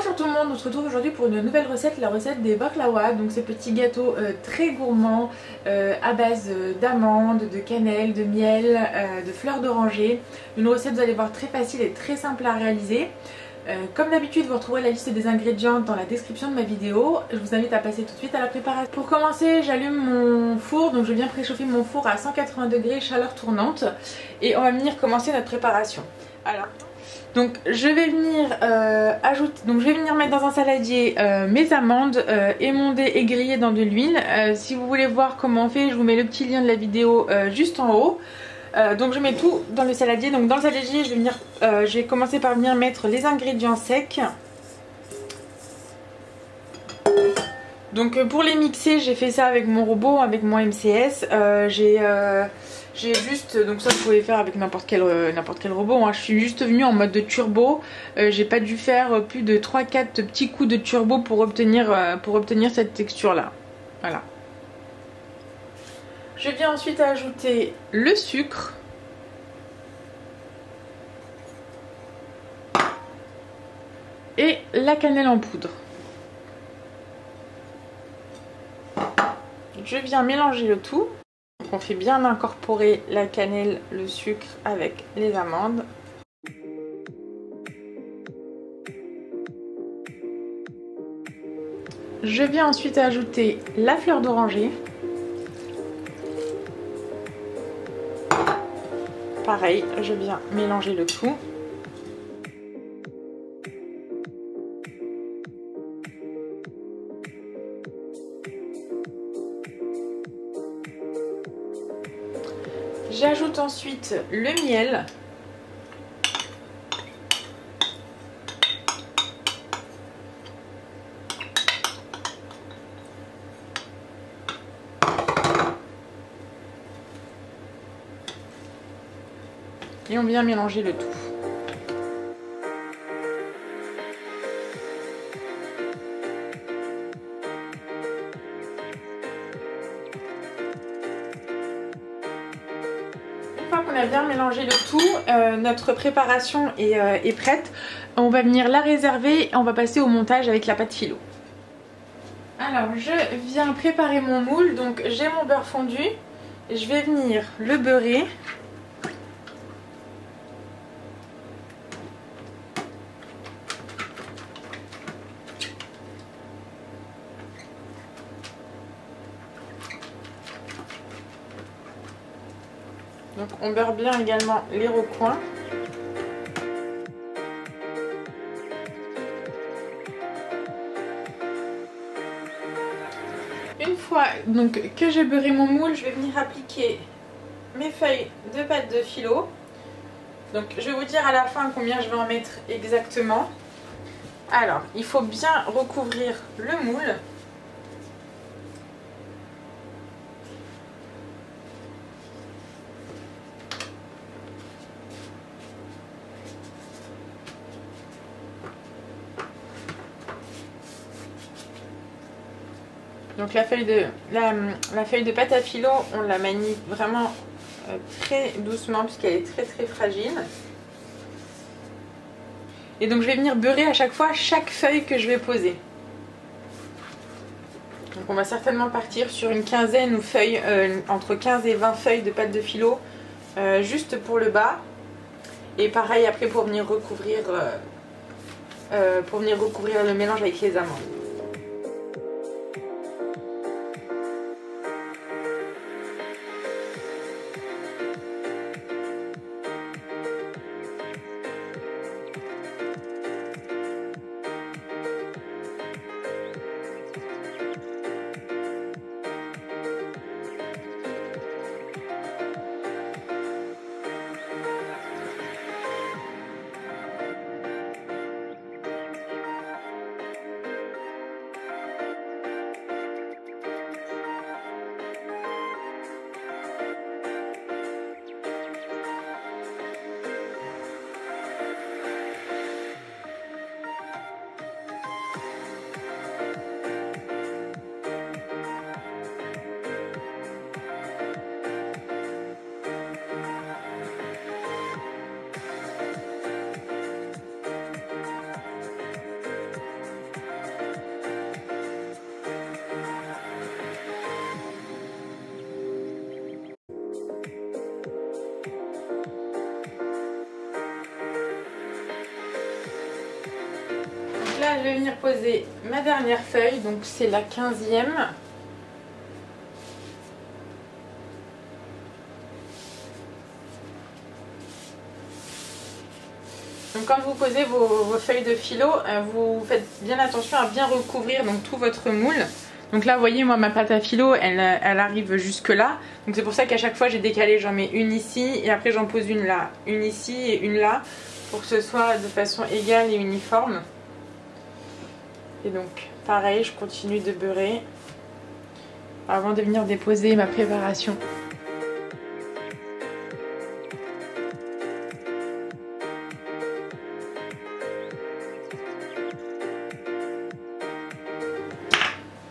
Bonjour tout le monde, on se retrouve aujourd'hui pour une nouvelle recette, la recette des baklawa, donc ces petits gâteaux très gourmands à base d'amandes, de cannelle, de miel, de fleurs d'oranger. Une recette, vous allez voir, très facile et très simple à réaliser. Comme d'habitude, vous retrouverez la liste des ingrédients dans la description de ma vidéo. Je vous invite à passer tout de suite à la préparation. Pour commencer, j'allume mon four, donc je viens préchauffer mon four à 180 degrés, chaleur tournante, et on va venir commencer notre préparation. Alors, donc je vais venir mettre dans un saladier mes amandes émondées et grillées dans de l'huile. Si vous voulez voir comment on fait, je vous mets le petit lien de la vidéo juste en haut. Donc je mets tout dans le saladier. Donc dans le saladier, je vais commencer par venir mettre les ingrédients secs. Donc pour les mixer, j'ai fait ça avec mon robot, avec mon MCS. J'ai juste, donc ça vous pouvez faire avec n'importe quel robot, hein. Je suis juste venue en mode de turbo. J'ai pas dû faire plus de 3-4 petits coups de turbo pour obtenir cette texture là. Voilà. Je viens ensuite ajouter le sucre. Et la cannelle en poudre. Je viens mélanger le tout. Donc on fait bien incorporer la cannelle, le sucre avec les amandes. Je viens ensuite ajouter la fleur d'oranger. Pareil, je viens mélanger le tout. J'ajoute ensuite le miel. Et on vient mélanger le tout. On a bien mélangé le tout, notre préparation est prête. On va venir la réserver et on va passer au montage avec la pâte philo. Alors je viens préparer mon moule, donc j'ai mon beurre fondu, je vais venir le beurrer. Donc on beurre bien également les recoins. Une fois donc que j'ai beurré mon moule, je vais venir appliquer mes feuilles de pâte de philo. Donc je vais vous dire à la fin combien je vais en mettre exactement. Alors il faut bien recouvrir le moule. Donc la feuille de pâte à philo, on la manie vraiment très doucement puisqu'elle est très très fragile. Et donc je vais venir beurrer à chaque fois chaque feuille que je vais poser. Donc on va certainement partir sur une quinzaine ou feuilles, entre 15 et 20 feuilles de pâte de philo, juste pour le bas. Et pareil après pour venir recouvrir le mélange avec les amandes. je vais venir poser ma dernière feuille, donc c'est la 15e. Donc quand vous posez vos feuilles de philo, vous faites bien attention à bien recouvrir donc tout votre moule. Donc là vous voyez, moi ma pâte à philo elle arrive jusque là. Donc c'est pour ça qu'à chaque fois j'ai décalé, j'en mets une ici et après j'en pose une là, une ici et une là, pour que ce soit de façon égale et uniforme. Et donc pareil, je continue de beurrer avant de venir déposer ma préparation.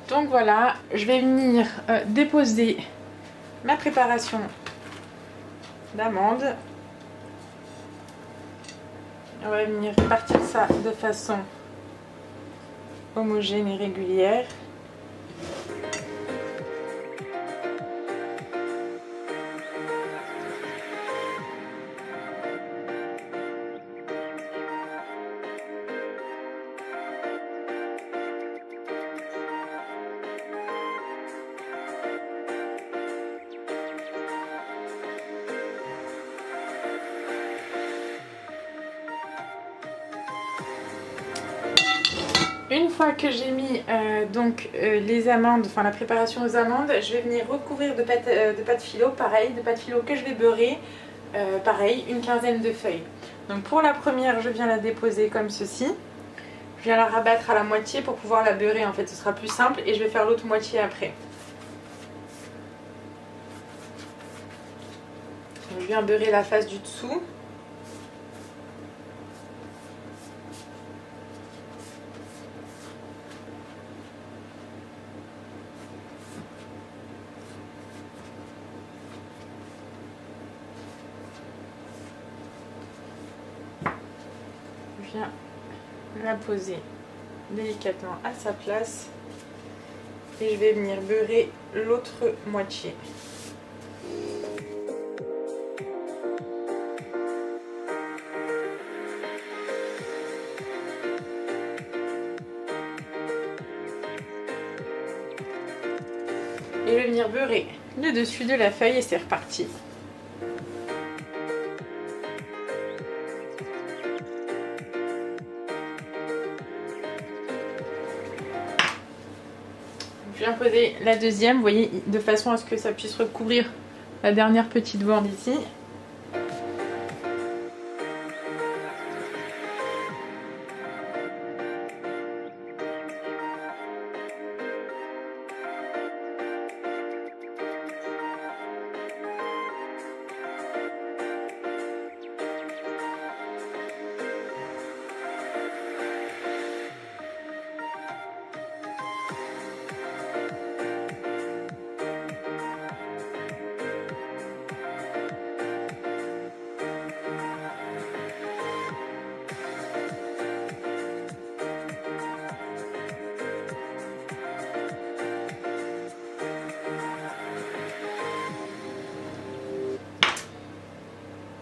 Donc voilà, je vais venir déposer ma préparation d'amandes. On va venir répartir ça de façon homogène et régulière. Une fois que j'ai mis les amandes, enfin la préparation aux amandes, je vais venir recouvrir de pâte philo, pareil, de pâte philo que je vais beurrer, pareil, une quinzaine de feuilles. Donc pour la première, je viens la déposer comme ceci. Je viens la rabattre à la moitié pour pouvoir la beurrer, en fait, ce sera plus simple et je vais faire l'autre moitié après. Donc, je viens beurrer la face du dessous. Je viens la poser délicatement à sa place et je vais venir beurrer l'autre moitié. Et je vais venir beurrer le dessus de la feuille et c'est reparti. Je viens poser la deuxième, vous voyez, de façon à ce que ça puisse recouvrir la dernière petite bande ici.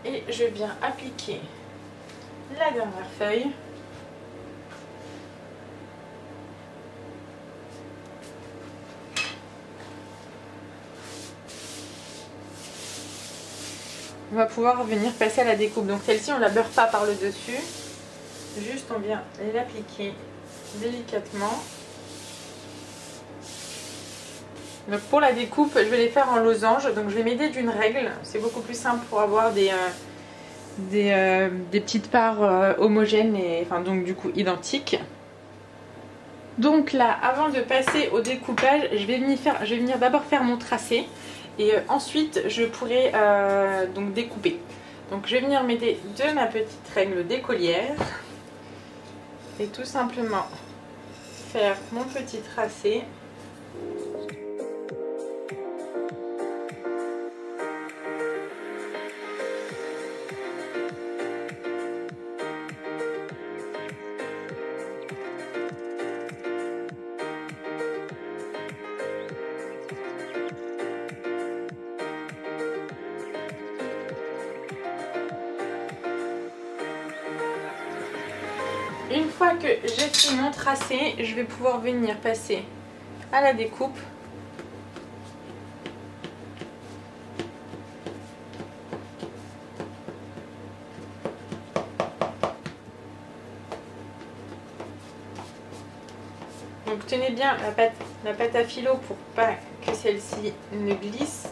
Et je viens appliquer la dernière feuille. On va pouvoir venir passer à la découpe. Donc celle-ci on la beurre pas par le dessus, juste on vient l'appliquer délicatement. Donc pour la découpe, je vais les faire en losange. Donc je vais m'aider d'une règle. C'est beaucoup plus simple pour avoir des petites parts homogènes et enfin donc du coup identiques. Donc là, avant de passer au découpage, je vais venir d'abord faire mon tracé et ensuite je pourrai donc découper. Donc je vais venir m'aider de ma petite règle d'écolière et tout simplement faire mon petit tracé. Une fois que j'ai fait mon tracé, je vais pouvoir venir passer à la découpe. Donc tenez bien la pâte à filo pour pas que celle-ci ne glisse.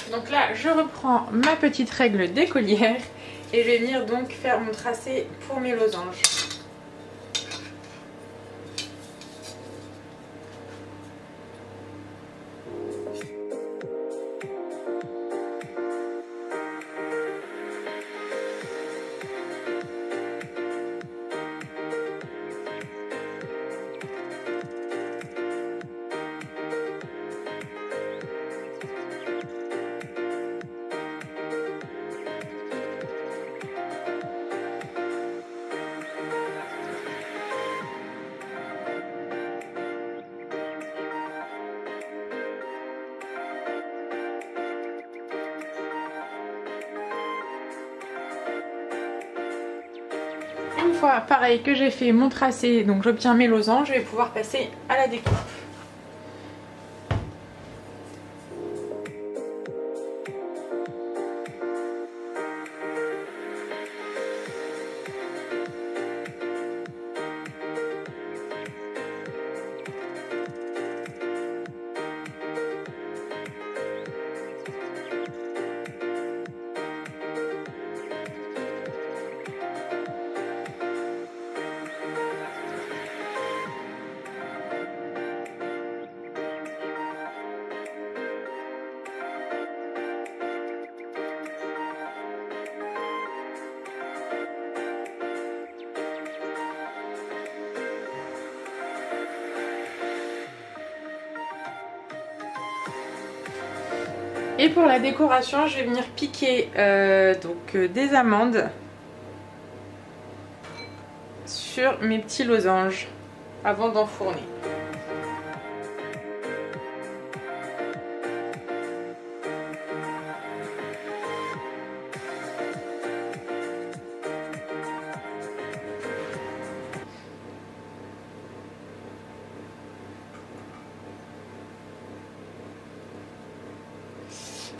Donc là, je reprends ma petite règle d'écolière et je vais venir donc faire mon tracé pour mes losanges. Une fois pareil que j'ai fait mon tracé, donc j'obtiens mes losanges, je vais pouvoir passer à la découpe. Et pour la décoration, je vais venir piquer des amandes sur mes petits losanges avant d'enfourner.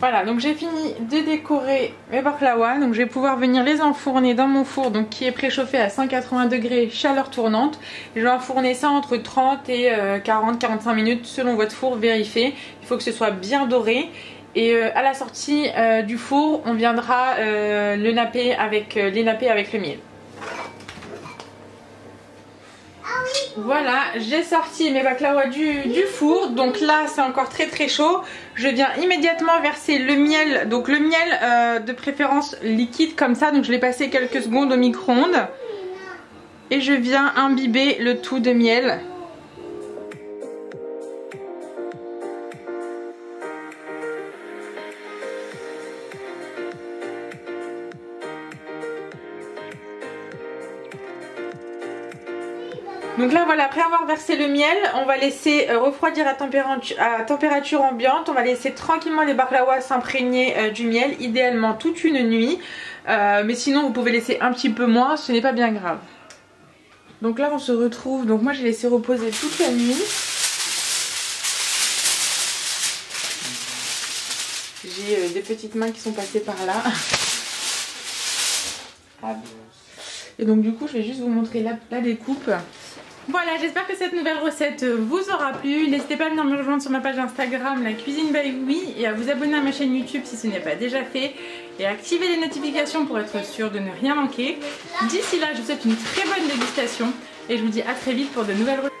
Voilà, donc j'ai fini de décorer mes baklawas, donc je vais pouvoir venir les enfourner dans mon four donc qui est préchauffé à 180 degrés chaleur tournante. Je vais enfourner ça entre 30 et 40-45 minutes selon votre four, vérifiez. Il faut que ce soit bien doré. Et à la sortie du four, on viendra les napper avec le miel. Voilà, j'ai sorti mes baklawas du four, donc là c'est encore très chaud. Je viens immédiatement verser le miel, donc le miel de préférence liquide comme ça, donc je l'ai passé quelques secondes au micro-ondes. Et je viens imbiber le tout de miel. Donc là voilà, après avoir versé le miel, on va laisser refroidir à température ambiante. On va laisser tranquillement les baklawas s'imprégner du miel, idéalement toute une nuit. Mais sinon vous pouvez laisser un petit peu moins, ce n'est pas bien grave. Donc là on se retrouve, donc moi j'ai laissé reposer toute la nuit. J'ai des petites mains qui sont passées par là. Et donc du coup je vais juste vous montrer la découpe. Voilà, j'espère que cette nouvelle recette vous aura plu. N'hésitez pas à venir me rejoindre sur ma page Instagram, la cuisine by Oui, et à vous abonner à ma chaîne YouTube si ce n'est pas déjà fait. Et à activer les notifications pour être sûr de ne rien manquer. D'ici là, je vous souhaite une très bonne dégustation et je vous dis à très vite pour de nouvelles recettes.